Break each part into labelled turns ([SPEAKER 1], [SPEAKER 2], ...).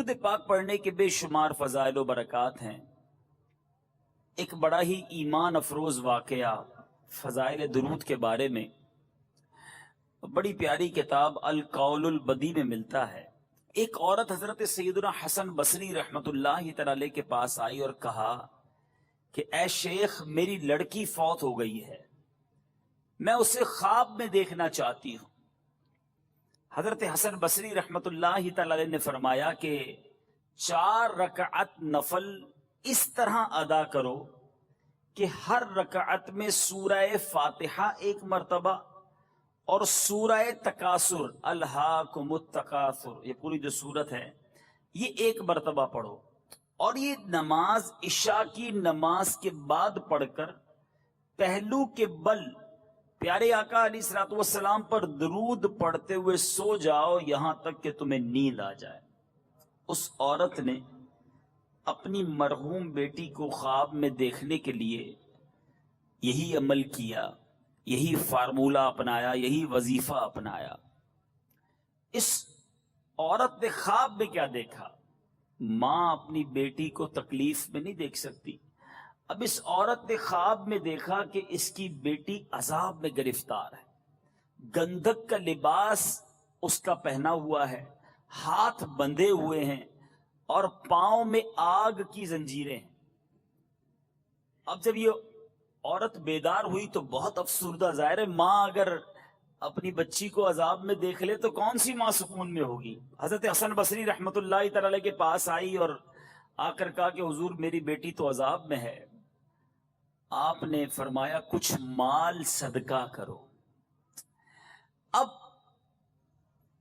[SPEAKER 1] درود پاک پڑھنے کے بے شمار فضائل و برکات ہیں۔ ایک بڑا ہی ایمان افروز واقعہ فضائل درود کے بارے میں بڑی پیاری کتاب القول البدی میں ملتا ہے۔ ایک عورت حضرت سیدنا حسن بصری رحمت اللہ تعالی کے پاس آئی اور کہا کہ اے شیخ، میری لڑکی فوت ہو گئی ہے، میں اسے خواب میں دیکھنا چاہتی ہوں۔ حضرت حسن بصری رحمت اللہ تعالی نے فرمایا کہ 4 رکعت نفل اس طرح ادا کرو کہ ہر رکعت میں سورہ فاتحہ ایک مرتبہ اور سورہ تکاثر الہاکم التکاثر، یہ پوری جو سورت ہے یہ ایک مرتبہ پڑھو، اور یہ نماز عشاء کی نماز کے بعد پڑھ کر پہلو کے بل پیارے آقا علیہ الصلوۃ والسلام پر درود پڑھتے ہوئے سو جاؤ یہاں تک کہ تمہیں نیند آ جائے۔ اس عورت نے اپنی مرحوم بیٹی کو خواب میں دیکھنے کے لیے یہی عمل کیا، یہی فارمولہ اپنایا، یہی وظیفہ اپنایا۔ اس عورت نے خواب میں کیا دیکھا؟ ماں اپنی بیٹی کو تکلیف میں نہیں دیکھ سکتی۔ اب اس عورت نے خواب میں دیکھا کہ اس کی بیٹی عذاب میں گرفتار ہے، گندھک کا لباس اس کا پہنا ہوا ہے، ہاتھ بندھے ہوئے ہیں اور پاؤں میں آگ کی زنجیریں ہیں۔ اب جب یہ عورت بیدار ہوئی تو بہت افسردہ، ظاہر ہے ماں اگر اپنی بچی کو عذاب میں دیکھ لے تو کون سی ماں سکون میں ہوگی۔ حضرت حسن بصری رحمت اللہ تعالی کے پاس آئی اور آ کر کہا کہ حضور میری بیٹی تو عذاب میں ہے۔ آپ نے فرمایا کچھ مال صدقہ کرو۔ اب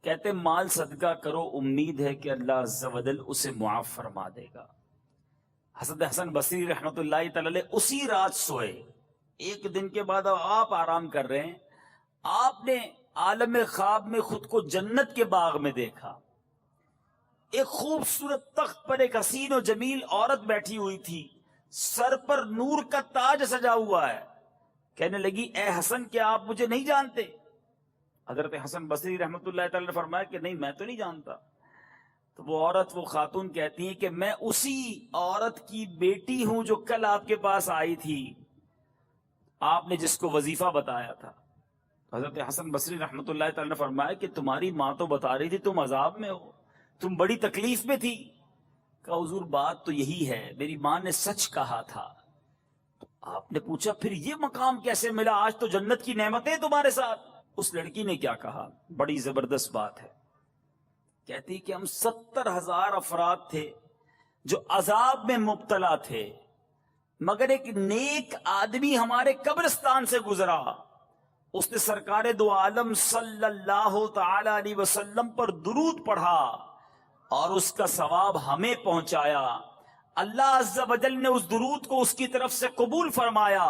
[SPEAKER 1] کہتے مال صدقہ کرو، امید ہے کہ اللہ عز و جل اسے معاف فرما دے گا۔ حضرت حسن بصری رحمت اللہ تعالی اسی رات سوئے۔ ایک دن کے بعد آپ آرام کر رہے ہیں، آپ نے عالم خواب میں خود کو جنت کے باغ میں دیکھا۔ ایک خوبصورت تخت پر ایک حسین و جمیل عورت بیٹھی ہوئی تھی، سر پر نور کا تاج سجا ہوا ہے۔ کہنے لگی اے حسن، کیا آپ مجھے نہیں جانتے؟ حضرت حسن بصری رحمت اللہ تعالی نے فرمایا کہ نہیں، میں تو نہیں جانتا۔ تو وہ عورت، وہ خاتون کہتی ہیں کہ میں اسی عورت کی بیٹی ہوں جو کل آپ کے پاس آئی تھی، آپ نے جس کو وظیفہ بتایا تھا۔ حضرت حسن بصری رحمت اللہ تعالی نے فرمایا کہ تمہاری ماں تو بتا رہی تھی تم عذاب میں ہو، تم بڑی تکلیف میں تھی۔ کہا حضور بات تو یہی ہے، میری ماں نے سچ کہا تھا۔ تو آپ نے پوچھا پھر یہ مقام کیسے ملا؟ آج تو جنت کی نعمتیں تمہارے ساتھ۔ اس لڑکی نے کیا کہا؟ بڑی زبردست بات ہے۔ کہتی کہ ہم 70,000 افراد تھے جو عذاب میں مبتلا تھے، مگر ایک نیک آدمی ہمارے قبرستان سے گزرا، اس نے سرکار دو عالم صلی اللہ تعالی علیہ وسلم پر درود پڑھا اور اس کا ثواب ہمیں پہنچایا۔ اللہ عز و جل نے اس درود کو اس کی طرف سے قبول فرمایا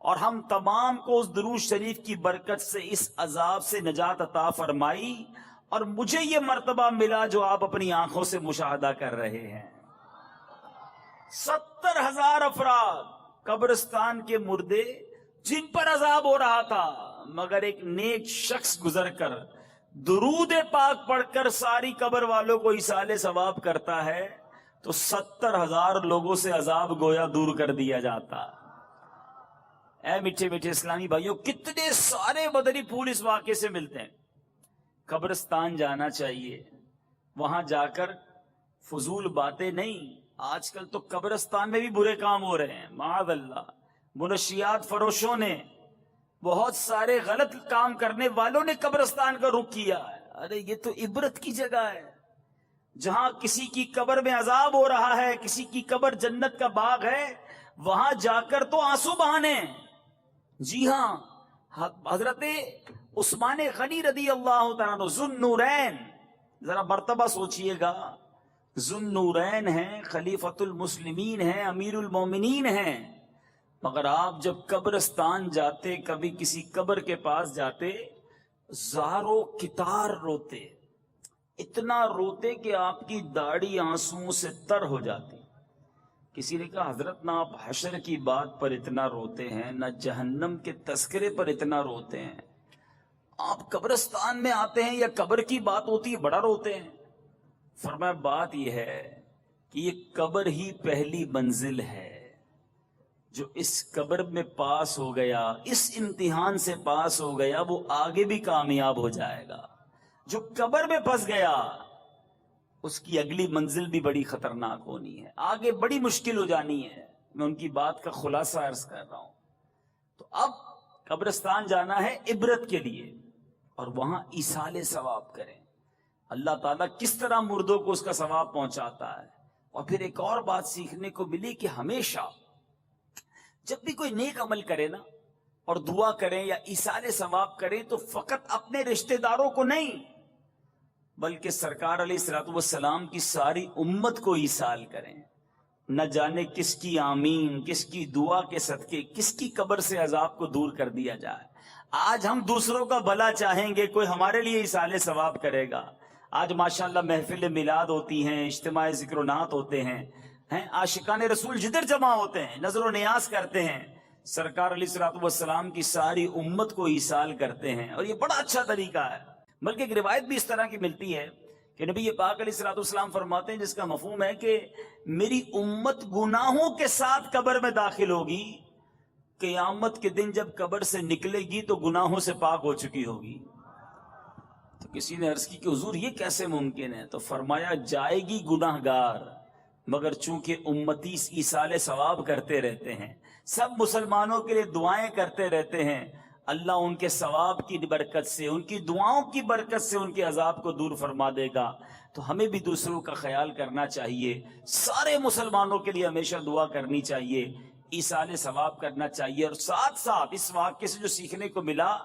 [SPEAKER 1] اور ہم تمام کو اس درود شریف کی برکت سے اس عذاب سے نجات عطا فرمائی، اور مجھے یہ مرتبہ ملا جو آپ اپنی آنکھوں سے مشاہدہ کر رہے ہیں۔ 70,000 افراد قبرستان کے مردے جن پر عذاب ہو رہا تھا، مگر ایک نیک شخص گزر کر درود پاک پڑھ کر ساری قبر والوں کو ایصال ثواب کرتا ہے تو 70,000 لوگوں سے عذاب گویا دور کر دیا جاتا۔ اے میٹھے میٹھے اسلامی بھائیوں، کتنے سارے مدنی پھول اس واقعے سے ملتے ہیں۔ قبرستان جانا چاہیے، وہاں جا کر فضول باتیں نہیں۔ آج کل تو قبرستان میں بھی برے کام ہو رہے ہیں، معاذ اللہ۔ منشیات فروشوں نے، بہت سارے غلط کام کرنے والوں نے قبرستان کا رخ کیا ہے۔ ارے یہ تو عبرت کی جگہ ہے، جہاں کسی کی قبر میں عذاب ہو رہا ہے، کسی کی قبر جنت کا باغ ہے، وہاں جا کر تو آنسو بہانے۔ جی ہاں، حضرت عثمان غنی رضی اللہ تعالیٰ عنہ ذو النورین، ذرا مرتبہ سوچئے گا، ذو النورین ہیں، خلیفۃ المسلمین ہیں، امیر المومنین ہیں، مگر آپ جب قبرستان جاتے، کبھی کسی قبر کے پاس جاتے، زاروں کتار روتے، اتنا روتے کہ آپ کی داڑھی آنسوؤں سے تر ہو جاتی۔ کسی نے کہا حضرت نہ آپ حشر کی بات پر اتنا روتے ہیں، نہ جہنم کے تذکرے پر اتنا روتے ہیں، آپ قبرستان میں آتے ہیں یا قبر کی بات ہوتی ہے بڑا روتے ہیں۔ فرمایا بات یہ ہے کہ یہ قبر ہی پہلی منزل ہے، جو اس قبر میں پاس ہو گیا، اس امتحان سے پاس ہو گیا، وہ آگے بھی کامیاب ہو جائے گا۔ جو قبر میں پھنس گیا اس کی اگلی منزل بھی بڑی خطرناک ہونی ہے، آگے بڑی مشکل ہو جانی ہے۔ میں ان کی بات کا خلاصہ عرض کر رہا ہوں۔ تو اب قبرستان جانا ہے عبرت کے لیے، اور وہاں ایصال ثواب کریں۔ اللہ تعالیٰ کس طرح مردوں کو اس کا ثواب پہنچاتا ہے۔ اور پھر ایک اور بات سیکھنے کو ملی کہ ہمیشہ جب بھی کوئی نیک عمل کرے نا اور دعا کریں یا ایصال ثواب کریں تو فقط اپنے رشتہ داروں کو نہیں بلکہ سرکار علیہ الصلوۃ والسلام کی ساری امت کو ایصال کریں۔ نہ جانے کس کی آمین، کس کی دعا کے صدقے کس کی قبر سے عذاب کو دور کر دیا جائے۔ آج ہم دوسروں کا بھلا چاہیں گے، کوئی ہمارے لیے ایصال ثواب کرے گا۔ آج ماشاءاللہ محفل میلاد ہوتی ہیں، اجتماع ذکر و نعت ہوتے ہیں، عاشقان رسول جدھر جمع ہوتے ہیں، نظر و نیاز کرتے ہیں، سرکار علیہ الصلوۃ والسلام کی ساری امت کو ایصال کرتے ہیں، اور یہ بڑا اچھا طریقہ ہے۔ بلکہ ایک روایت بھی اس طرح کی ملتی ہے کہ نبی پاک علیہ الصلوۃ والسلام فرماتے ہیں، جس کا مفہوم ہے کہ میری امت گناہوں کے ساتھ قبر میں داخل ہوگی، قیامت کے دن جب قبر سے نکلے گی تو گناہوں سے پاک ہو چکی ہوگی۔ تو کسی نے عرض کی کہ حضور یہ کیسے ممکن ہے؟ تو فرمایا جائے گی گناہ گار، مگر چونکہ امتی ایصال ثواب کرتے رہتے ہیں، سب مسلمانوں کے لیے دعائیں کرتے رہتے ہیں، اللہ ان کے ثواب کی برکت سے، ان کی دعاؤں کی برکت سے ان کے عذاب کو دور فرما دے گا۔ تو ہمیں بھی دوسروں کا خیال کرنا چاہیے، سارے مسلمانوں کے لیے ہمیشہ دعا کرنی چاہیے، ایصال ثواب کرنا چاہیے۔ اور ساتھ ساتھ اس واقعے سے جو سیکھنے کو ملا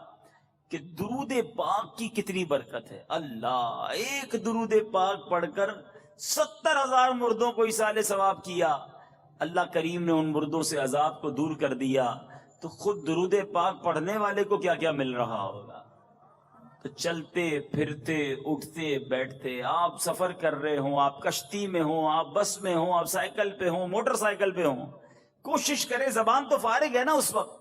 [SPEAKER 1] کہ درود پاک کی کتنی برکت ہے۔ اللہ، ایک درود پاک پڑھ کر 70,000 مردوں کو ایصال ثواب کیا، اللہ کریم نے ان مردوں سے عذاب کو دور کر دیا، تو خود درود پاک پڑھنے والے کو کیا کیا مل رہا ہوگا۔ تو چلتے پھرتے اٹھتے بیٹھتے، آپ سفر کر رہے ہوں، آپ کشتی میں ہوں، آپ بس میں ہوں، آپ سائیکل پہ ہوں، موٹر سائیکل پہ ہوں، کوشش کریں، زبان تو فارغ ہے نا اس وقت،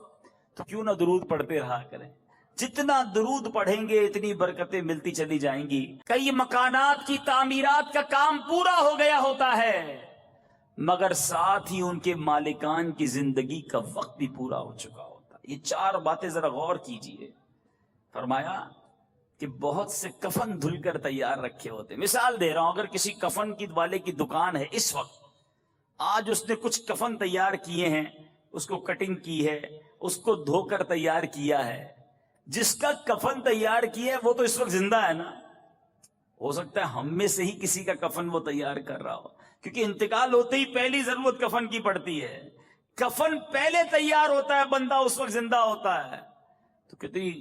[SPEAKER 1] تو کیوں نہ درود پڑھتے رہا کریں۔ جتنا درود پڑھیں گے اتنی برکتیں ملتی چلی جائیں گی۔ کئی مکانات کی تعمیرات کا کام پورا ہو گیا ہوتا ہے، مگر ساتھ ہی ان کے مالکان کی زندگی کا وقت بھی پورا ہو چکا ہوتا ہے۔ یہ 4 باتیں ذرا غور کیجئے۔ فرمایا کہ بہت سے کفن دھل کر تیار رکھے ہوتے ہیں۔ مثال دے رہا ہوں، اگر کسی کفن کی والے کی دکان ہے اس وقت، آج اس نے کچھ کفن تیار کیے ہیں، اس کو کٹنگ کی ہے، اس کو دھو کر تیار کیا ہے، جس کا کفن تیار کیا ہے وہ تو اس وقت زندہ ہے نا، ہو سکتا ہے ہم میں سے ہی کسی کا کفن وہ تیار کر رہا ہو، کیونکہ انتقال ہوتے ہی پہلی ضرورت کفن کی پڑتی ہے۔ کفن پہلے تیار ہوتا ہے، بندہ اس وقت زندہ ہوتا ہے۔ تو کتنی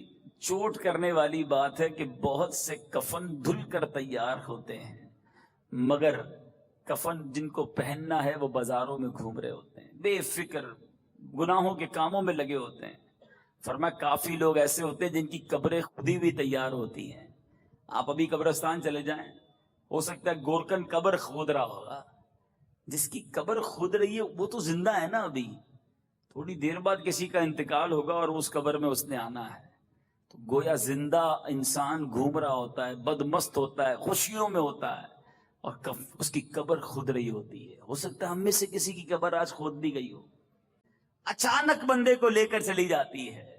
[SPEAKER 1] چوٹ کرنے والی بات ہے کہ بہت سے کفن دھل کر تیار ہوتے ہیں، مگر کفن جن کو پہننا ہے وہ بازاروں میں گھوم رہے ہوتے ہیں، بے فکر گناہوں کے کاموں میں لگے ہوتے ہیں۔ فرمایا کافی لوگ ایسے ہوتے ہیں جن کی قبریں خودی بھی تیار ہوتی ہیں۔ آپ ابھی قبرستان چلے جائیں، ہو سکتا ہے گورکن قبر کھود رہا ہوگا، جس کی قبر کھود رہی ہے وہ تو زندہ ہے نا، ابھی تھوڑی دیر بعد کسی کا انتقال ہوگا اور اس قبر میں اس نے آنا ہے۔ تو گویا زندہ انسان گھوم رہا ہوتا ہے، بدمست ہوتا ہے، خوشیوں میں ہوتا ہے، اور اس کی قبر کھود رہی ہوتی ہے۔ ہو سکتا ہے ہم میں سے کسی کی قبر آج کھود دی گئی ہو، اچانک بندے کو لے کر چلی جاتی ہے،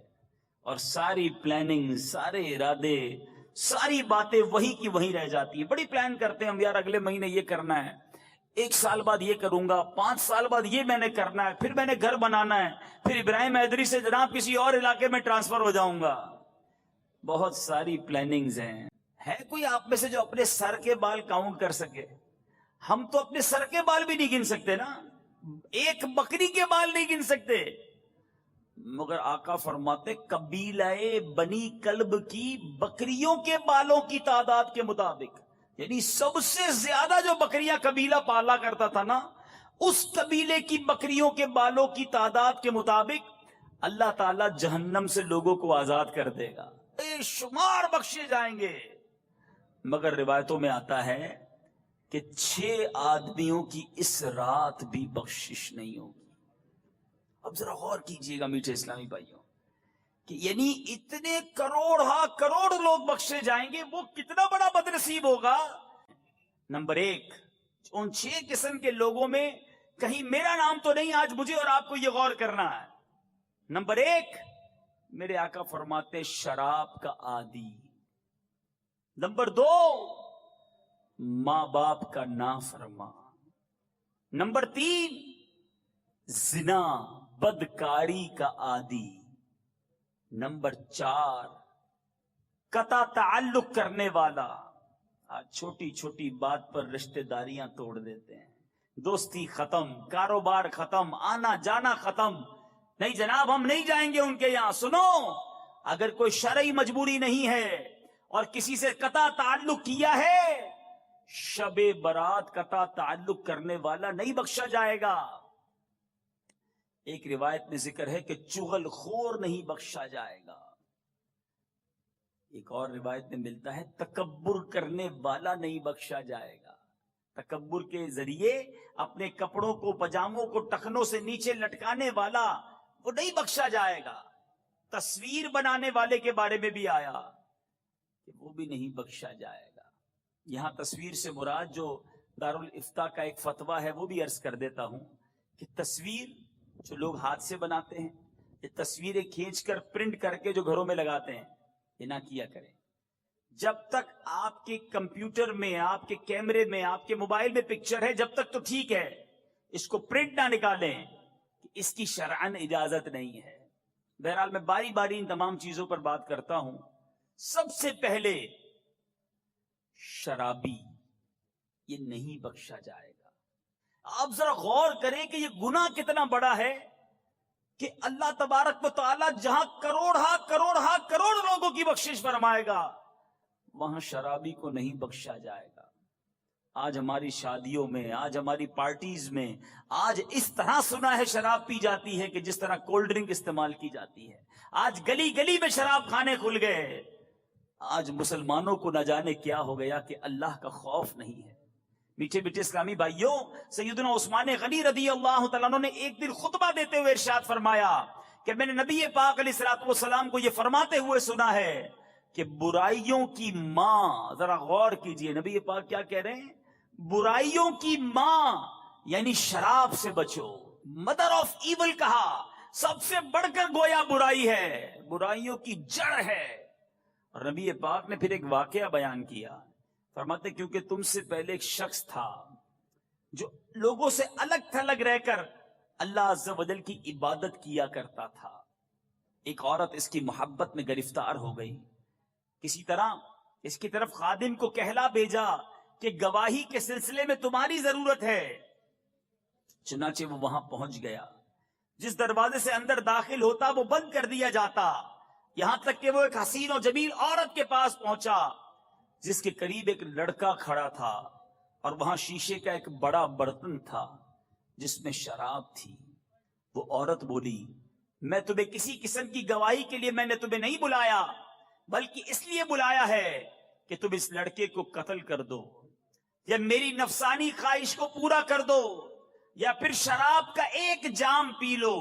[SPEAKER 1] اور ساری پلاننگ، سارے ارادے، ساری باتیں وہی کی وہیں رہ جاتی ہیں۔ بڑی پلان کرتے ہیں ہم، یار اگلے مہینے یہ کرنا ہے، 1 سال بعد یہ کروں گا، 5 سال بعد یہ میں نے کرنا ہے، پھر میں نے گھر بنانا ہے، پھر ابراہیم حیدری سے جناب کسی اور علاقے میں ٹرانسفر ہو جاؤں گا۔ بہت ساری پلاننگز ہیں۔ ہے کوئی آپ میں سے جو اپنے سر کے بال کاؤنٹ کر سکے؟ ہم تو اپنے سر کے بال بھی نہیں گن سکتے نا، ایک بکری کے بال نہیں گن سکتے، مگر آقا فرماتے قبیلہ بنی کلب کی بکریوں کے بالوں کی تعداد کے مطابق، یعنی سب سے زیادہ جو بکریاں قبیلہ پالا کرتا تھا نا، اس قبیلے کی بکریوں کے بالوں کی تعداد کے مطابق اللہ تعالیٰ جہنم سے لوگوں کو آزاد کر دے گا، بے شمار بخشے جائیں گے۔ مگر روایتوں میں آتا ہے کہ 6 آدمیوں کی اس رات بھی بخشش نہیں ہوگی۔ اب ذرا غور کیجئے گا میٹھے اسلامی بھائیوں، کہ یعنی اتنے کروڑ لوگ بخشے جائیں گے، وہ کتنا بڑا بدنصیب ہوگا نمبر 1، ان 6 قسم کے لوگوں میں کہیں میرا نام تو نہیں، آج مجھے اور آپ کو یہ غور کرنا ہے۔ نمبر 1، میرے آقا فرماتے شراب کا عادی۔ نمبر 2، ماں باپ کا نافرمان۔ نمبر 3، زنا بدکاری کا عادی۔ نمبر 4، قطع تعلق کرنے والا، آج چھوٹی چھوٹی بات پر رشتہ داریاں توڑ دیتے ہیں، دوستی ختم، کاروبار ختم، آنا جانا ختم، نہیں جناب ہم نہیں جائیں گے ان کے یہاں۔ سنو، اگر کوئی شرعی مجبوری نہیں ہے اور کسی سے قطع تعلق کیا ہے، شب برات قطع تعلق کرنے والا نہیں بخشا جائے گا۔ ایک روایت میں ذکر ہے کہ چغل خور نہیں بخشا جائے گا۔ ایک اور روایت میں ملتا ہے تکبر کرنے والا نہیں بخشا جائے گا۔ تکبر کے ذریعے اپنے کپڑوں کو پجاموں کو ٹخنوں سے نیچے لٹکانے والا وہ نہیں بخشا جائے گا۔ تصویر بنانے والے کے بارے میں بھی آیا کہ وہ بھی نہیں بخشا جائے گا۔ یہاں تصویر سے مراد جو دارالافتاء کا ایک فتویٰ ہے وہ بھی عرض کر دیتا ہوں کہ تصویر جو لوگ ہاتھ سے بناتے ہیں، یہ تصویریں کھینچ کر پرنٹ کر کے جو گھروں میں لگاتے ہیں، یہ نہ کیا کریں۔ جب تک آپ کے کمپیوٹر میں، آپ کے کیمرے میں، آپ کے موبائل میں پکچر ہے، جب تک تو ٹھیک ہے، اس کو پرنٹ نہ نکالیں، اس کی شرعاً اجازت نہیں ہے۔ بہرحال میں باری باری ان تمام چیزوں پر بات کرتا ہوں۔ سب سے پہلے شرابی، یہ نہیں بخشا جائے گا۔ آپ ذرا غور کریں کہ یہ گناہ کتنا بڑا ہے کہ اللہ تبارک و تعالی جہاں کروڑ لوگوں کی بخشش فرمائے گا، وہاں شرابی کو نہیں بخشا جائے گا۔ آج ہماری شادیوں میں، آج ہماری پارٹیز میں، آج اس طرح سنا ہے شراب پی جاتی ہے کہ جس طرح کولڈ ڈرنک استعمال کی جاتی ہے۔ آج گلی گلی میں شراب کھانے کھل گئے۔ آج مسلمانوں کو نہ جانے کیا ہو گیا کہ اللہ کا خوف نہیں ہے۔ میٹھے میٹھے اسلامی بھائیوں، سیدنا عثمان غنی رضی اللہ تعالیٰ عنہ نے ایک دن خطبہ دیتے ہوئے ارشاد فرمایا کہ میں نے نبی پاک علیہ الصلوۃ والسلام کو یہ فرماتے ہوئے سنا ہے کہ برائیوں کی ماں، ذرا غور کیجئے نبی پاک کیا کہہ رہے ہیں، برائیوں کی ماں یعنی شراب سے بچو۔ مدر آف ایول کہا، سب سے بڑھ کر گویا برائی ہے، برائیوں کی جڑ ہے۔ اور نبی پاک نے پھر ایک واقعہ بیان کیا، فرماتے کیونکہ تم سے پہلے ایک شخص تھا جو لوگوں سے الگ تھلگ رہ کر اللہ عز و جل کی عبادت کیا کرتا تھا۔ ایک عورت اس کی محبت میں گرفتار ہو گئی، کسی طرح اس کی طرف خادم کو کہلا بھیجا کہ گواہی کے سلسلے میں تمہاری ضرورت ہے۔ چنانچہ وہ وہاں پہنچ گیا، جس دروازے سے اندر داخل ہوتا وہ بند کر دیا جاتا، یہاں تک کہ وہ ایک حسین و جمیل عورت کے پاس پہنچا جس کے قریب ایک لڑکا کھڑا تھا، اور وہاں شیشے کا ایک بڑا برتن تھا جس میں شراب تھی۔ وہ عورت بولی، میں تمہیں کسی قسم کی گواہی کے لیے میں نے تمہیں نہیں بلایا، بلکہ اس لیے بلایا ہے کہ تم اس لڑکے کو قتل کر دو، یا میری نفسانی خواہش کو پورا کر دو، یا پھر شراب کا ایک جام پی لو۔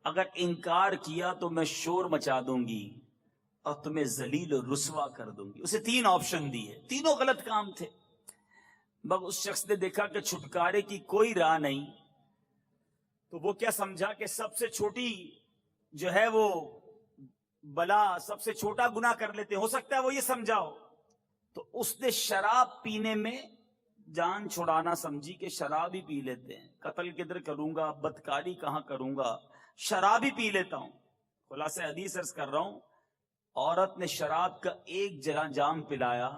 [SPEAKER 1] اگر انکار کیا تو میں شور مچا دوں گی اور تمہیں ذلیل و رسوا کر دوں گی۔ اسے 3 آپشن دیے، تینوں غلط کام تھے۔ مگر اس شخص نے دیکھا کہ چھٹکارے کی کوئی راہ نہیں، تو وہ کیا سمجھا کہ سب سے چھوٹی جو ہے وہ بلا، سب سے چھوٹا گناہ کر لیتے، ہو سکتا ہے وہ یہ سمجھا ہو۔ تو اس نے شراب پینے میں جان چھڑانا سمجھی کہ شراب ہی پی لیتے ہیں، قتل کدھر کروں گا، بدکاری کہاں کروں گا، شراب ہی پی لیتا ہوں۔ خلاصہ حدیث عرض کر رہا ہوں، عورت نے شراب کا ایک جام پلایا،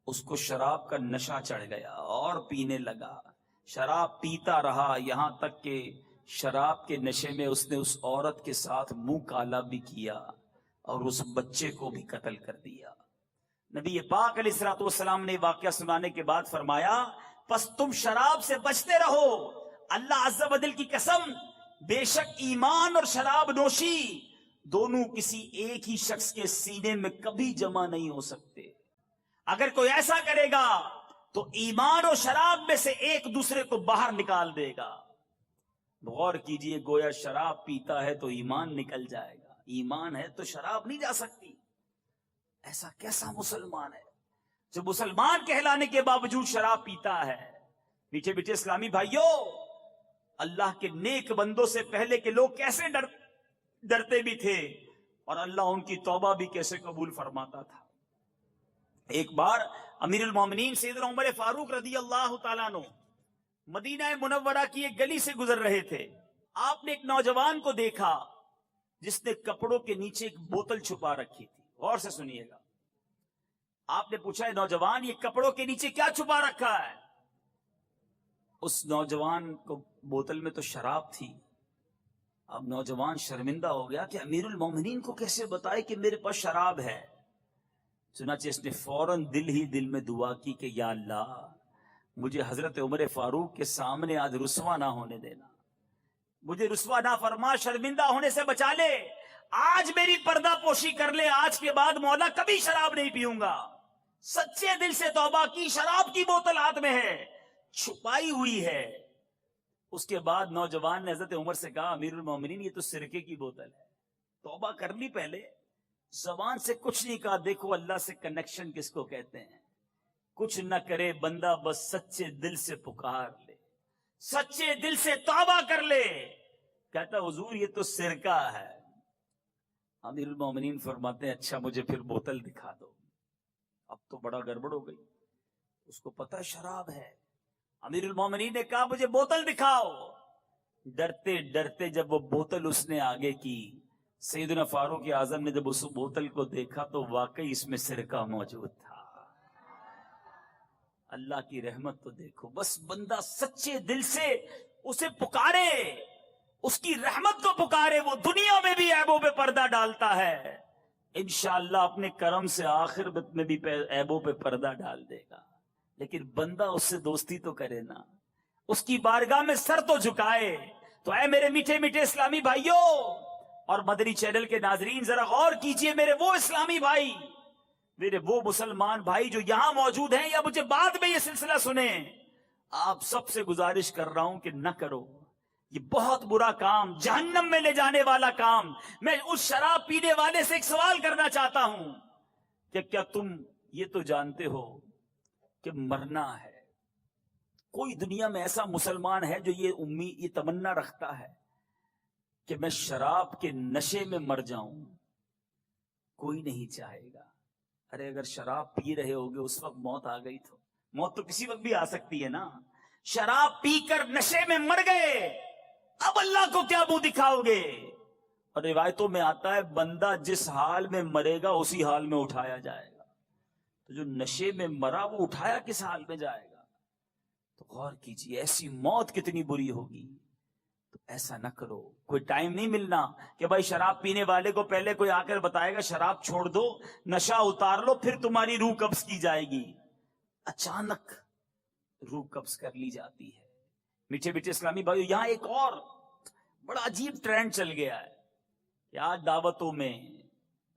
[SPEAKER 1] اس کو شراب کا نشہ چڑھ گیا اور پینے لگا، شراب پیتا رہا، یہاں تک کہ شراب کے نشے میں اس نے اس عورت کے ساتھ منہ کالا بھی کیا اور اس بچے کو بھی قتل کر دیا۔ نبی پاک علیہ الصلوۃ والسلام نے واقعہ سنانے کے بعد فرمایا، پس تم شراب سے بچتے رہو، اللہ عز و جل کی قسم، بے شک ایمان اور شراب نوشی دونوں کسی ایک ہی شخص کے سینے میں کبھی جمع نہیں ہو سکتے۔ اگر کوئی ایسا کرے گا تو ایمان اور شراب میں سے ایک دوسرے کو باہر نکال دے گا۔ غور کیجئے، گویا شراب پیتا ہے تو ایمان نکل جائے گا، ایمان ہے تو شراب نہیں جا سکتی۔ ایسا کیسا مسلمان ہے؟ جو مسلمان کہلانے کے باوجود شراب پیتا ہے. میٹھے میٹھے اسلامی بھائیوں، اللہ کے نیک بندوں سے پہلے کے لوگ کیسے ڈرتے بھی تھے اور اللہ ان کی توبہ بھی کیسے قبول فرماتا تھا. ایک بار امیر المومنین سیدنا عمر فاروق رضی اللہ تعالیٰ عنہ مدینہ منورہ کی ایک گلی سے گزر رہے تھے. آپ نے ایک نوجوان کو دیکھا جس نے کپڑوں کے نیچے ایک بوتل چھپا رکھی تھی. غور سے سنیے گا. آپ نے پوچھا، نوجوان یہ کپڑوں کے نیچے کیا چھپا رکھا ہے؟ اس نوجوان کو بوتل میں تو شراب تھی. اب نوجوان شرمندہ ہو گیا کہ امیر المومنین کو کیسے بتائے کہ میرے پاس شراب ہے. چنانچہ اس نے فوراً دل ہی دل میں دعا کی کہ یا اللہ مجھے حضرت عمر فاروق کے سامنے آج رسوا نہ ہونے دینا، مجھے رسوا نہ فرما، شرمندہ ہونے سے بچا لے. آج میری پردہ پوشی کر لے، آج کے بعد مولا کبھی شراب نہیں پیوں گا. سچے دل سے توبہ کی، شراب کی بوتل ہاتھ میں ہے، چھپائی ہوئی ہے. اس کے بعد نوجوان نے حضرت عمر سے کہا، امیر المومنین یہ تو سرکے کی بوتل ہے. توبہ کر لی پہلے، زبان سے کچھ نہیں کہا. دیکھو اللہ سے کنیکشن کس کو کہتے ہیں. کچھ نہ کرے بندہ، بس سچے دل سے پکار لے، سچے دل سے توبہ کر لے. کہتا حضور یہ تو سرکہ ہے. امیر المومنین فرماتے ہیں اچھا مجھے پھر بوتل دکھا دو. اب تو بڑا گڑبڑ ہو گئی، اس کو پتہ شراب ہے. امیر المومنین نے کہا مجھے بوتل دکھاؤ. ڈرتے ڈرتے جب وہ بوتل اس نے آگے کی، سیدنا فاروق اعظم نے جب اس بوتل کو دیکھا تو واقعی اس میں سرکہ موجود تھا. اللہ کی رحمت تو دیکھو. بس بندہ سچے دل سے اسے پکارے، اس کی رحمت کو پکارے، وہ دنیا میں بھی عیبوں پہ پردہ ڈالتا ہے. انشاءاللہ اپنے کرم سے آخرت میں بھی عیبوں پہ پردہ ڈال دے گا. لیکن بندہ اس سے دوستی تو کرے نا، اس کی بارگاہ میں سر تو جھکائے. تو اے میرے میٹھے میٹھے اسلامی بھائیوں اور مدنی چینل کے ناظرین، ذرا غور کیجئے. میرے وہ اسلامی بھائی، میرے وہ مسلمان بھائی جو یہاں موجود ہیں یا مجھے بعد میں یہ سلسلہ سنیں، آپ سب سے گزارش کر رہا ہوں کہ نہ کرو. یہ بہت برا کام، جہنم میں لے جانے والا کام. میں اس شراب پینے والے سے ایک سوال کرنا چاہتا ہوں کہ کیا تم یہ تو جانتے ہو کہ مرنا ہے؟ کوئی دنیا میں ایسا مسلمان ہے جو یہ تمنا رکھتا ہے کہ میں شراب کے نشے میں مر جاؤں؟ کوئی نہیں چاہے گا. ارے اگر شراب پی رہے ہوگے اس وقت موت آ گئی تو موت تو کسی وقت بھی آ سکتی ہے نا. شراب پی کر نشے میں مر گئے، اب اللہ کو کیا منہ دکھاؤ گے؟ اور روایتوں میں آتا ہے بندہ جس حال میں مرے گا اسی حال میں اٹھایا جائے گا. تو جو نشے میں مرا وہ اٹھایا کس حال میں جائے گا؟ تو غور کیجیے ایسی موت کتنی بری ہوگی. تو ایسا نہ کرو. کوئی ٹائم نہیں ملنا کہ بھائی شراب پینے والے کو پہلے کوئی آ کر بتائے گا شراب چھوڑ دو، نشہ اتار لو، پھر تمہاری روح قبض کی جائے گی. اچانک روح قبض کر لی جاتی ہے. میٹھے میٹھے اسلامی بھائیو، یہاں ایک اور بڑا عجیب ٹرینڈ چل گیا ہے کہ آج دعوتوں میں،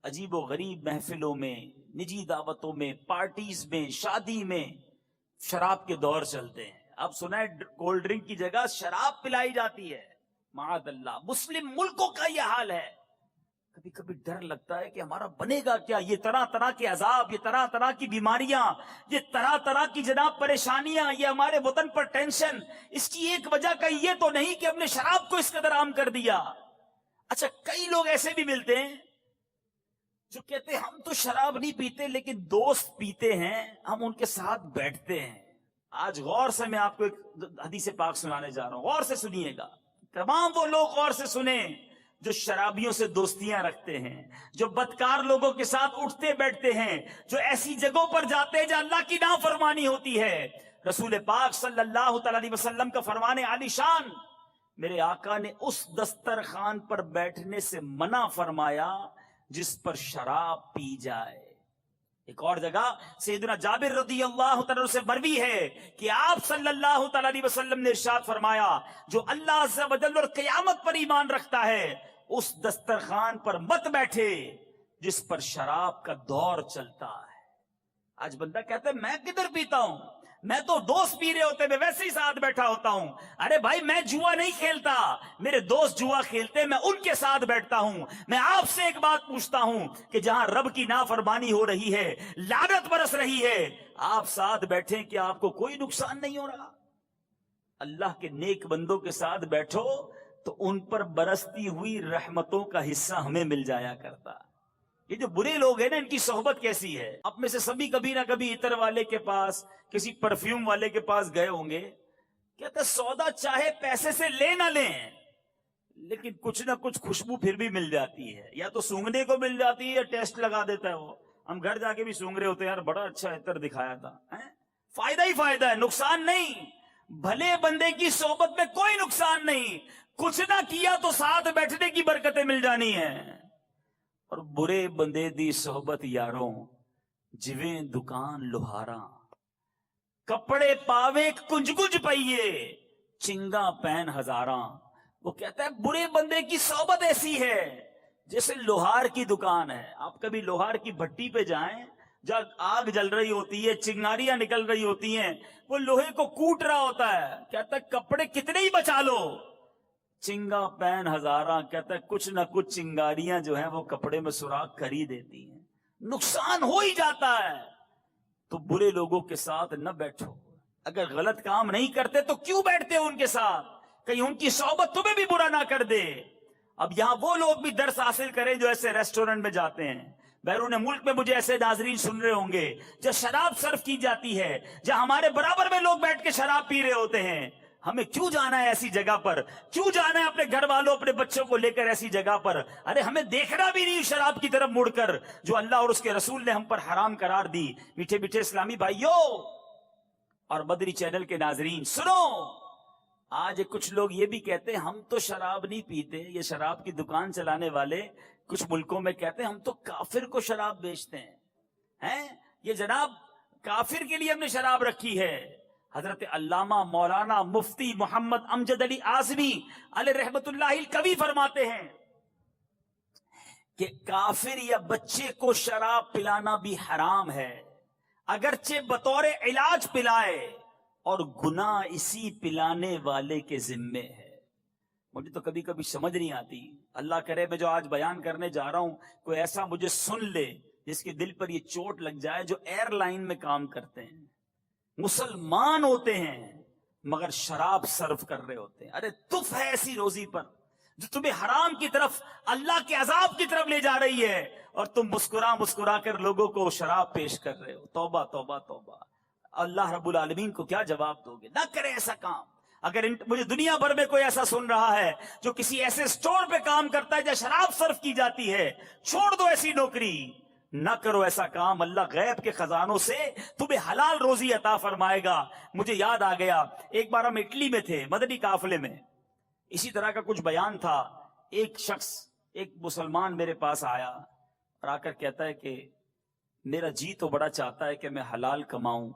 [SPEAKER 1] عجیب و غریب محفلوں میں، نجی دعوتوں میں، پارٹیز میں، شادی میں شراب کے دور چلتے ہیں. اب سنا ہے کولڈ ڈرنک کی جگہ شراب پلائی جاتی ہے. معاذ اللہ، مسلم ملکوں کا یہ حال ہے. کبھی کبھی ڈر لگتا ہے کہ ہمارا بنے گا کیا؟ یہ طرح طرح کے عذاب، یہ طرح طرح کی بیماریاں، یہ طرح طرح کی جناب پریشانیاں، یہ ہمارے وطن پر ٹینشن، اس کی ایک وجہ کہیں یہ تو نہیں کہ ہم نے شراب کو اس قدر عام کر دیا. اچھا کئی لوگ ایسے بھی ملتے ہیں جو کہتے ہیں ہم تو شراب نہیں پیتے لیکن دوست پیتے ہیں، ہم ان کے ساتھ بیٹھتے ہیں. آج غور سے میں آپ کو ایک حدیث پاک سنانے جا رہا ہوں، غور سے سنیے گا. تمام وہ لوگ غور سے سنیں جو شرابیوں سے دوستیاں رکھتے ہیں، جو بدکار لوگوں کے ساتھ اٹھتے بیٹھتے ہیں، جو ایسی جگہوں پر جاتے ہیں جہاں اللہ کی نافرمانی ہوتی ہے. رسول پاک صلی اللہ تعالی علیہ وسلم کا فرمان عالی شان، میرے آقا نے اس دسترخوان پر بیٹھنے سے منع فرمایا جس پر شراب پی جائے. ایک اور جگہ سیدنا جابر رضی اللہ تعالیٰ سے مروی ہے کہ آپ صلی اللہ تعالیٰ علیہ وسلم نے ارشاد فرمایا جو اللہ عز و جل اور قیامت پر ایمان رکھتا ہے اس دسترخوان پر مت بیٹھے جس پر شراب کا دور چلتا ہے. آج بندہ کہتا ہے میں کدھر پیتا ہوں، میں تو دوست پی رہے ہوتے میں ویسے ہی ساتھ بیٹھا ہوتا ہوں. ارے بھائی میں جوا نہیں کھیلتا, میرے دوست جوا کھیلتے, میں ان کے ساتھ بیٹھتا ہوں. میں آپ سے ایک بات پوچھتا ہوں کہ جہاں رب کی نافرمانی ہو رہی ہے, لعنت برس رہی ہے, آپ ساتھ بیٹھیں, کیا آپ کو کوئی نقصان نہیں ہو رہا؟ اللہ کے نیک بندوں کے ساتھ بیٹھو تو ان پر برستی ہوئی رحمتوں کا حصہ ہمیں مل جایا کرتا. یہ جو برے لوگ ہیں نا, ان کی صحبت کیسی ہے؟ آپ میں سے سبھی کبھی نہ کبھی عطر والے کے پاس, کسی پرفیوم والے کے پاس گئے ہوں گے. کہتے سودا چاہے پیسے سے لے نہ لیں, لیکن کچھ نہ کچھ خوشبو پھر بھی مل جاتی ہے. یا تو سونگنے کو مل جاتی ہے یا ٹیسٹ لگا دیتا ہے وہ. ہم گھر جا کے بھی سونگ رہے ہوتے ہیں, یار بڑا اچھا عطر دکھایا تھا. فائدہ ہی فائدہ ہے, نقصان نہیں. بھلے بندے کی صحبت میں کوئی نقصان نہیں, کچھ نہ کیا تو ساتھ بیٹھنے کی برکتیں مل جانی ہیں. اور برے بندے دی صحبت یاروں, جویں دکان لوہاراں, کپڑے پاوے کنج کنج پئیے, چنگا پین ہزاراں. وہ کہتا ہے برے بندے کی صحبت ایسی ہے جیسے لوہار کی دکان ہے. آپ کبھی لوہار کی بھٹی پہ جائیں, جب آگ جل رہی ہوتی ہے, چنگاریاں نکل رہی ہوتی ہیں, وہ لوہے کو کوٹ رہا ہوتا ہے. کہتا ہے کپڑے کتنے ہی بچا لو, چنگا پین ہزاراں. کہتا ہے کچھ نہ کچھ چنگاریاں جو ہیں وہ کپڑے میں سوراخ کر ہی دیتی ہیں, نقصان ہو ہی جاتا ہے. تو برے لوگوں کے ساتھ نہ بیٹھو. اگر غلط کام نہیں کرتے تو کیوں بیٹھتے ہو ان کے ساتھ؟ کہیں ان کی صحبت تمہیں بھی برا نہ کر دے. اب یہاں وہ لوگ بھی درس حاصل کریں جو ایسے ریسٹورنٹ میں جاتے ہیں. بیرون ملک میں مجھے ایسے ناظرین سن رہے ہوں گے جہاں شراب سرو کی جاتی ہے, جہاں ہمارے برابر میں لوگ بیٹھ کے شراب پی رہے ہوتے ہیں. ہمیں کیوں جانا ہے ایسی جگہ پر؟ کیوں جانا ہے اپنے گھر والوں, اپنے بچوں کو لے کر ایسی جگہ پر؟ ارے ہمیں دیکھنا بھی نہیں شراب کی طرف مڑ کر, جو اللہ اور اس کے رسول نے ہم پر حرام قرار دی. میٹھے میٹھے اسلامی بھائیوں اور مدری چینل کے ناظرین سنو, آج کچھ لوگ یہ بھی کہتے ہیں ہم تو شراب نہیں پیتے. یہ شراب کی دکان چلانے والے کچھ ملکوں میں کہتے ہیں ہم تو کافر کو شراب بیچتے ہیں. یہ جناب کافر کے لیے ہم نے شراب رکھی ہے. حضرت علامہ مولانا مفتی محمد امجد علی اعظمی علیہ رحمت اللہ الکوی فرماتے ہیں کہ کافر یا بچے کو شراب پلانا بھی حرام ہے, اگرچہ بطور علاج پلائے, اور گناہ اسی پلانے والے کے ذمے ہے. مجھے تو کبھی کبھی سمجھ نہیں آتی, اللہ کرے میں جو آج بیان کرنے جا رہا ہوں کوئی ایسا مجھے سن لے جس کے دل پر یہ چوٹ لگ جائے, جو ایئر لائن میں کام کرتے ہیں, مسلمان ہوتے ہیں مگر شراب سرو کر رہے ہوتے ہیں. ارے تف ہے ایسی روزی پر جو تمہیں حرام کی طرف, اللہ کے عذاب کی طرف لے جا رہی ہے, اور تم مسکرا مسکرا کر لوگوں کو شراب پیش کر رہے ہو. توبہ توبہ توبہ. اللہ رب العالمین کو کیا جواب دو گے؟ نہ کرے ایسا کام. اگر مجھے دنیا بھر میں کوئی ایسا سن رہا ہے جو کسی ایسے سٹور پہ کام کرتا ہے جہاں شراب سرو کی جاتی ہے, چھوڑ دو ایسی نوکری, نہ کرو ایسا کام. اللہ غیب کے خزانوں سے تمہیں حلال روزی عطا فرمائے گا. مجھے یاد آ گیا, ایک بار ہم اٹلی میں تھے مدنی قافلے میں, اسی طرح کا کچھ بیان تھا. ایک شخص, ایک مسلمان میرے پاس آیا اور آ کر کہتا ہے کہ میرا جی تو بڑا چاہتا ہے کہ میں حلال کماؤں,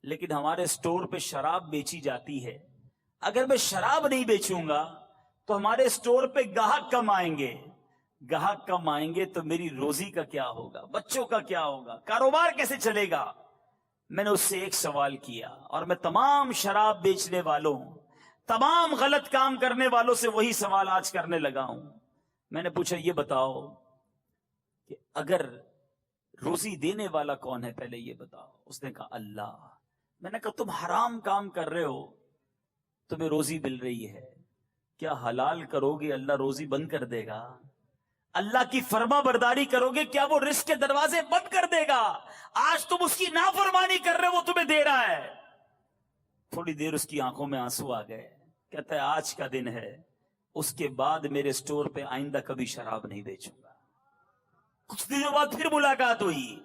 [SPEAKER 1] لیکن ہمارے سٹور پہ شراب بیچی جاتی ہے. اگر میں شراب نہیں بیچوں گا تو ہمارے سٹور پہ گاہک کم آئیں گے, گاہک کم آئیں گے تو میری روزی کا کیا ہوگا, بچوں کا کیا ہوگا, کاروبار کیسے چلے گا؟ میں نے اس سے ایک سوال کیا, اور میں تمام شراب بیچنے والوں, تمام غلط کام کرنے والوں سے وہی سوال آج کرنے لگا ہوں. میں نے پوچھا یہ بتاؤ کہ اگر روزی دینے والا کون ہے, پہلے یہ بتاؤ. اس نے کہا اللہ. میں نے کہا تم حرام کام کر رہے ہو, تمہیں روزی مل رہی ہے, کیا حلال کرو گے اللہ روزی بند کر دے گا؟ اللہ کی فرما برداری کرو گے کیا وہ رزق کے دروازے بند کر دے گا؟ آج تم اس کی نافرمانی کر رہے ہو, وہ تمہیں دے رہا ہے. تھوڑی دیر اس کی آنکھوں میں آنسو آ گئے. کہتا ہے آج کا دن ہے, اس کے بعد میرے سٹور پہ آئندہ کبھی شراب نہیں بیچوں گا. کچھ دنوں بعد پھر ملاقات ہوئی.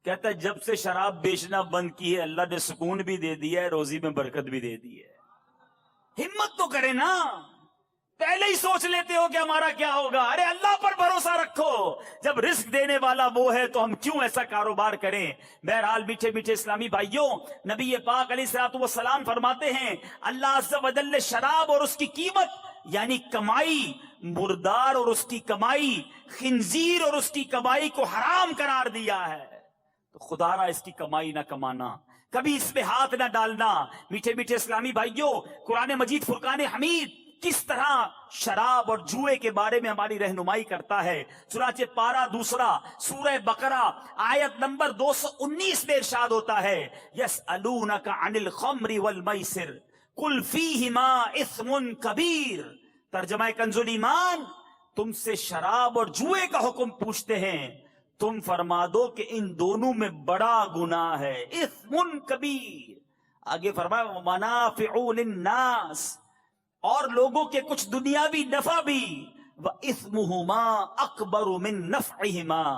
[SPEAKER 1] کہتا ہے جب سے شراب بیچنا بند کی ہے اللہ نے سکون بھی دے دیا ہے, روزی میں برکت بھی دے دی ہے. ہمت تو کرے نا, پہلے ہی سوچ لیتے ہو کہ ہمارا کیا ہوگا. ارے اللہ پر بھروسہ رکھو, جب رزق دینے والا وہ ہے تو ہم کیوں ایسا کاروبار کریں. بہرحال میٹھے میٹھے اسلامی بھائیوں, نبی پاک علیہ الصلوۃ والسلام فرماتے ہیں اللہ عز و جل نے شراب اور اس کی قیمت یعنی کمائی, مردار اور اس کی کمائی, خنزیر اور اس کی کمائی کو حرام قرار دیا ہے. تو خدا را اس کی کمائی نہ کمانا, کبھی اس میں ہاتھ نہ ڈالنا۔ میٹھے میٹھے اسلامی بھائیوں، قرآن مجید فرقان حمید کس طرح شراب اور جوئے کے بارے میں ہماری رہنمائی کرتا ہے۔ چنانچہ پارہ دوسرا سورہ بقرہ آیت نمبر 219 میں ارشاد ہوتا ہے، یسألونک عن الخمر والمیسر قل فیہما اثم کبیر۔ ترجمہ کنز الایمان، تم سے شراب اور جوئے کا حکم پوچھتے ہیں، تم فرما دو کہ ان دونوں میں بڑا گناہ ہے، اثم کبیر۔ آگے فرمایا ومنافع للناس، اور لوگوں کے کچھ دنیاوی نفع بھی، وَإِثْمُهُمَا أَكْبَرُ مِن نَفْعِهِمَا،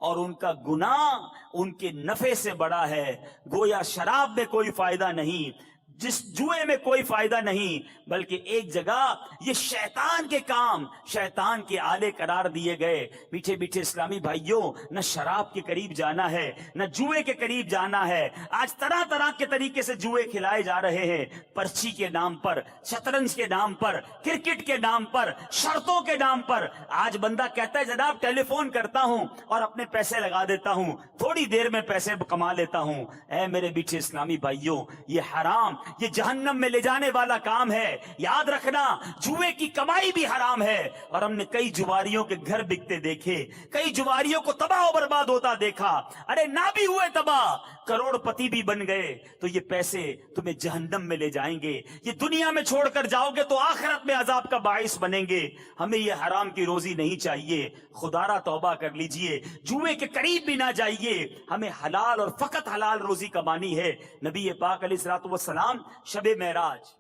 [SPEAKER 1] اور ان کا گناہ ان کے نفع سے بڑا ہے۔ گویا شراب میں کوئی فائدہ نہیں، جس جوئے میں کوئی فائدہ نہیں، بلکہ ایک جگہ یہ شیطان کے کام، شیطان کے آلے قرار دیے گئے۔ میٹھے میٹھے اسلامی بھائیوں، نہ شراب کے قریب جانا ہے، نہ جوئے کے قریب جانا ہے۔ آج طرح طرح کے طریقے سے جوئے کھلائے جا رہے ہیں، پرچی کے نام پر، شطرنج کے نام پر، کرکٹ کے نام پر، شرطوں کے نام پر۔ آج بندہ کہتا ہے جناب ٹیلی فون کرتا ہوں اور اپنے پیسے لگا دیتا ہوں، تھوڑی دیر میں پیسے کما لیتا ہوں۔ اے میرے میٹھے اسلامی بھائیوں، یہ حرام، یہ جہنم میں لے جانے والا کام ہے۔ یاد رکھنا، جوئے کی کمائی بھی حرام ہے، اور ہم نے کئی جواریوں کے گھر بکتے دیکھے، کئی جواریوں کو تباہ و برباد ہوتا دیکھا۔ ارے نہ بھی ہوئے تباہ، کروڑ پتی بھی بن گئے، تو یہ پیسے تمہیں جہنم میں لے جائیں گے۔ یہ دنیا میں چھوڑ کر جاؤ گے تو آخرت میں عذاب کا باعث بنیں گے۔ ہمیں یہ حرام کی روزی نہیں چاہیے، خدا را توبہ کر لیجئے، جوئے کے قریب بھی نہ جائیے۔ ہمیں حلال اور فقط حلال روزی کمانی ہے۔ نبی پاک علیہ الصلوۃ والسلام شب معراج،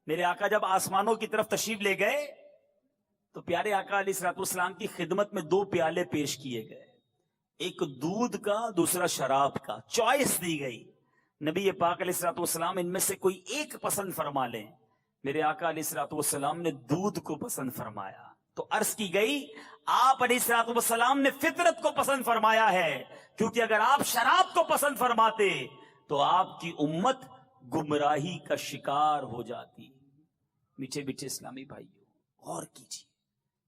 [SPEAKER 1] میرے آقا جب آسمانوں کی طرف تشریف لے گئے تو پیارے آقا علیہ الصلوۃ والسلام کی خدمت میں 2 پیالے پیش کیے گئے، ایک دودھ کا، دوسرا شراب کا۔ چوائس دی گئی، نبی پاک علیہ الصلوۃ والسلام ان میں سے کوئی ایک پسند فرما لیں۔ میرے آقا علیہ الصلوۃ والسلام نے دودھ کو پسند فرمایا، تو عرض کی گئی آپ علیہ الصلوۃ والسلام نے فطرت کو پسند فرمایا ہے، کیونکہ اگر آپ شراب کو پسند فرماتے تو آپ کی امت گمراہی کا شکار ہو جاتی۔ میٹھے میٹھے اسلامی بھائیوں، غور کیجیے،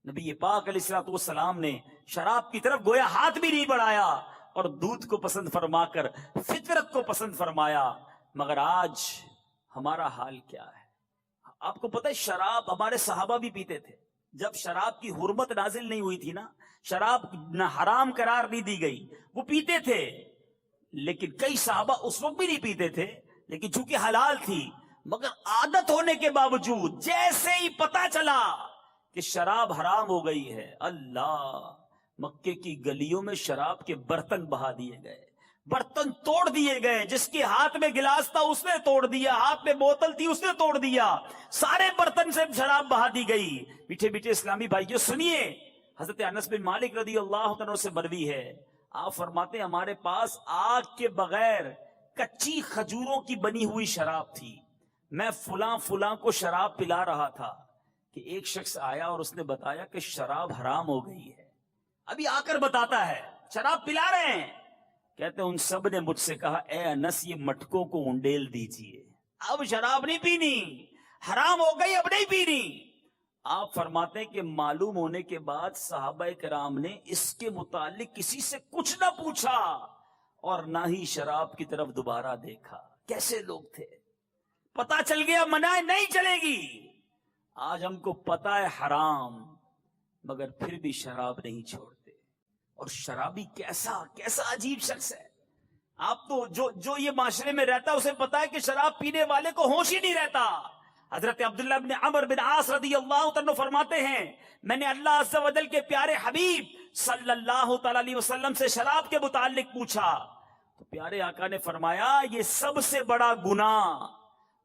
[SPEAKER 1] نبی پاک علیہ الصلوۃ والسلام نے شراب کی طرف گویا ہاتھ بھی نہیں بڑھایا اور دودھ کو پسند فرما کر فطرت کو پسند فرمایا۔ مگر آج ہمارا حال کیا ہے؟ آپ کو پتہ ہے شراب ہمارے صحابہ بھی پیتے تھے، جب شراب کی حرمت نازل نہیں ہوئی تھی نا، شراب نہ حرام قرار نہیں دی گئی، وہ پیتے تھے، لیکن کئی صحابہ اس وقت بھی نہیں پیتے تھے، لیکن چونکہ حلال تھی، مگر عادت ہونے کے باوجود جیسے ہی پتا چلا کہ شراب حرام ہو گئی ہے، اللہ، مکے کی گلیوں میں شراب کے برتن بہا دیے گئے، برتن توڑ دیے گئے، جس کے ہاتھ میں گلاس تھا اس نے توڑ دیا، ہاتھ میں بوتل تھی اس نے توڑ دیا، سارے برتن سے شراب بہا دی گئی۔ میٹھے میٹھے اسلامی بھائیو سنیے، حضرت انس بن مالک رضی اللہ عنہ سے مروی ہے، آپ فرماتے ہیں ہمارے پاس آگ کے بغیر کچی کھجوروں کی بنی ہوئی شراب تھی، میں فلاں فلاں کو شراب پلا رہا تھا کہ ایک شخص آیا اور اس نے بتایا کہ شراب حرام ہو گئی ہے، ابھی آ کر بتاتا ہے شراب پلا رہے ہیں، کہتے ہیں ان سب نے مجھ سے کہا اے انس یہ مٹکوں کو انڈیل دیجئے، اب شراب نہیں پینی، حرام ہو گئی، اب نہیں پینی۔ آپ فرماتے ہیں کہ معلوم ہونے کے بعد صحابہ کرام نے اس کے متعلق کسی سے کچھ نہ پوچھا اور نہ ہی شراب کی طرف دوبارہ دیکھا۔ کیسے لوگ تھے، پتا چل گیا منائے نہیں چلے گی۔ آج ہم کو پتا ہے حرام، مگر پھر بھی شراب نہیں چھوڑتے۔ اور شرابی کیسا عجیب شخص ہے، آپ تو جو یہ معاشرے میں رہتا ہے اسے پتا ہے کہ شراب پینے والے کو ہوش ہی نہیں رہتا۔ حضرت عبداللہ بن عمر بن عاص رضی اللہ عنہ فرماتے ہیں میں نے اللہ عز و جل کے پیارے حبیب صلی اللہ تعالی علیہ وسلم سے شراب کے متعلق پوچھا تو پیارے آقا نے فرمایا یہ سب سے بڑا گناہ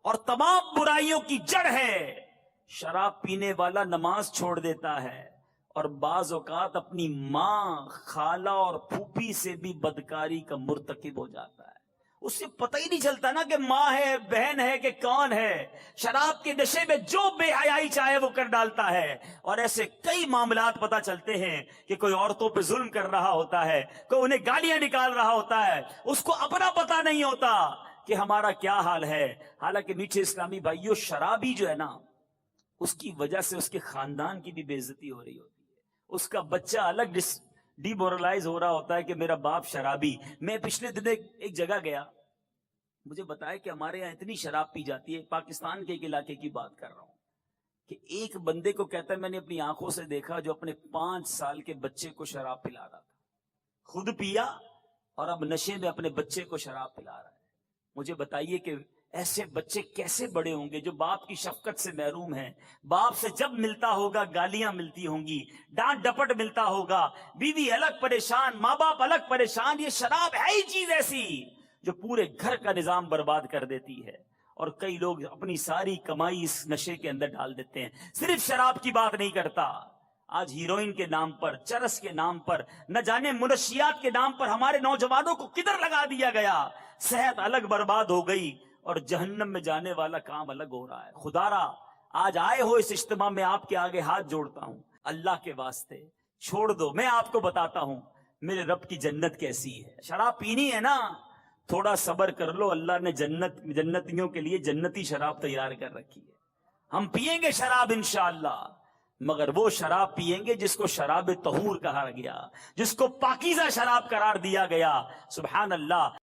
[SPEAKER 1] اور تمام برائیوں کی جڑ ہے۔ شراب پینے والا نماز چھوڑ دیتا ہے اور بعض اوقات اپنی ماں، خالہ اور پھوپھی سے بھی بدکاری کا مرتکب ہو جاتا ہے، اس سے پتہ ہی نہیں چلتا نا کہ ماں ہے، بہن ہے کہ کون ہے۔ شراب کے نشے میں جو بے حیائی چاہے وہ کر ڈالتا ہے، اور ایسے کئی معاملات پتہ چلتے ہیں کہ کوئی عورتوں پہ ظلم کر رہا ہوتا ہے، کوئی انہیں گالیاں نکال رہا ہوتا ہے، اس کو اپنا پتہ نہیں ہوتا کہ ہمارا کیا حال ہے۔ حالانکہ میٹھے اسلامی بھائیوں، شرابی جو ہے نا، اس کی وجہ سے اس کے خاندان کی بھی بے عزتی ہو رہی ہوتی ہے، اس کا بچہ الگ ڈی مورلائز ہو رہا ہوتا ہے کہ میرا باپ شرابی۔ میں پچھلے دن ایک جگہ گیا، مجھے بتایا کہ ہمارے یہاں اتنی شراب پی جاتی ہے، پاکستان کے ایک علاقے کی بات کر رہا ہوں، کہ ایک بندے کو کہتا ہے میں نے اپنی آنکھوں سے دیکھا جو اپنے 5 سال کے بچے کو شراب پلا رہا تھا، خود پیا اور اب نشے میں اپنے بچے کو شراب پلا رہا ہے۔ مجھے بتائیے کہ ایسے بچے کیسے بڑے ہوں گے جو باپ کی شفقت سے محروم ہیں، باپ سے جب ملتا ہوگا گالیاں ملتی ہوں گی، ڈانٹ ڈپٹ ملتا ہوگا، بیوی الگ پریشان، ماں باپ الگ پریشان۔ یہ شراب ہے ہی چیز ایسی جو پورے گھر کا نظام برباد کر دیتی ہے، اور کئی لوگ اپنی ساری کمائی اس نشے کے اندر ڈال دیتے ہیں۔ صرف شراب کی بات نہیں کرتا، آج ہیروئن کے نام پر، چرس کے نام پر، نہ جانے منشیات کے نام پر ہمارے نوجوانوں کو کدھر لگا دیا گیا۔ صحت الگ برباد ہو گئی اور جہنم میں جانے والا کام الگ ہو رہا ہے۔ خدارا آج آئے ہو اس اجتماع میں آپ کے آگے ہاتھ جوڑتا ہوں، اللہ کے واسطے چھوڑ دو، میں آپ کو بتاتا ہوں میرے رب کی جنت کیسی ہے۔ شراب پینی ہے نا، تھوڑا صبر کر لو، اللہ نے جنتیوں کے لیے جنتی شراب تیار کر رکھی ہے۔ ہم پیئیں گے شراب انشاءاللہ، مگر وہ شراب پیئیں گے جس کو شراب طہور کہا گیا، جس کو پاکیزہ شراب قرار دیا گیا۔ سبحان اللہ۔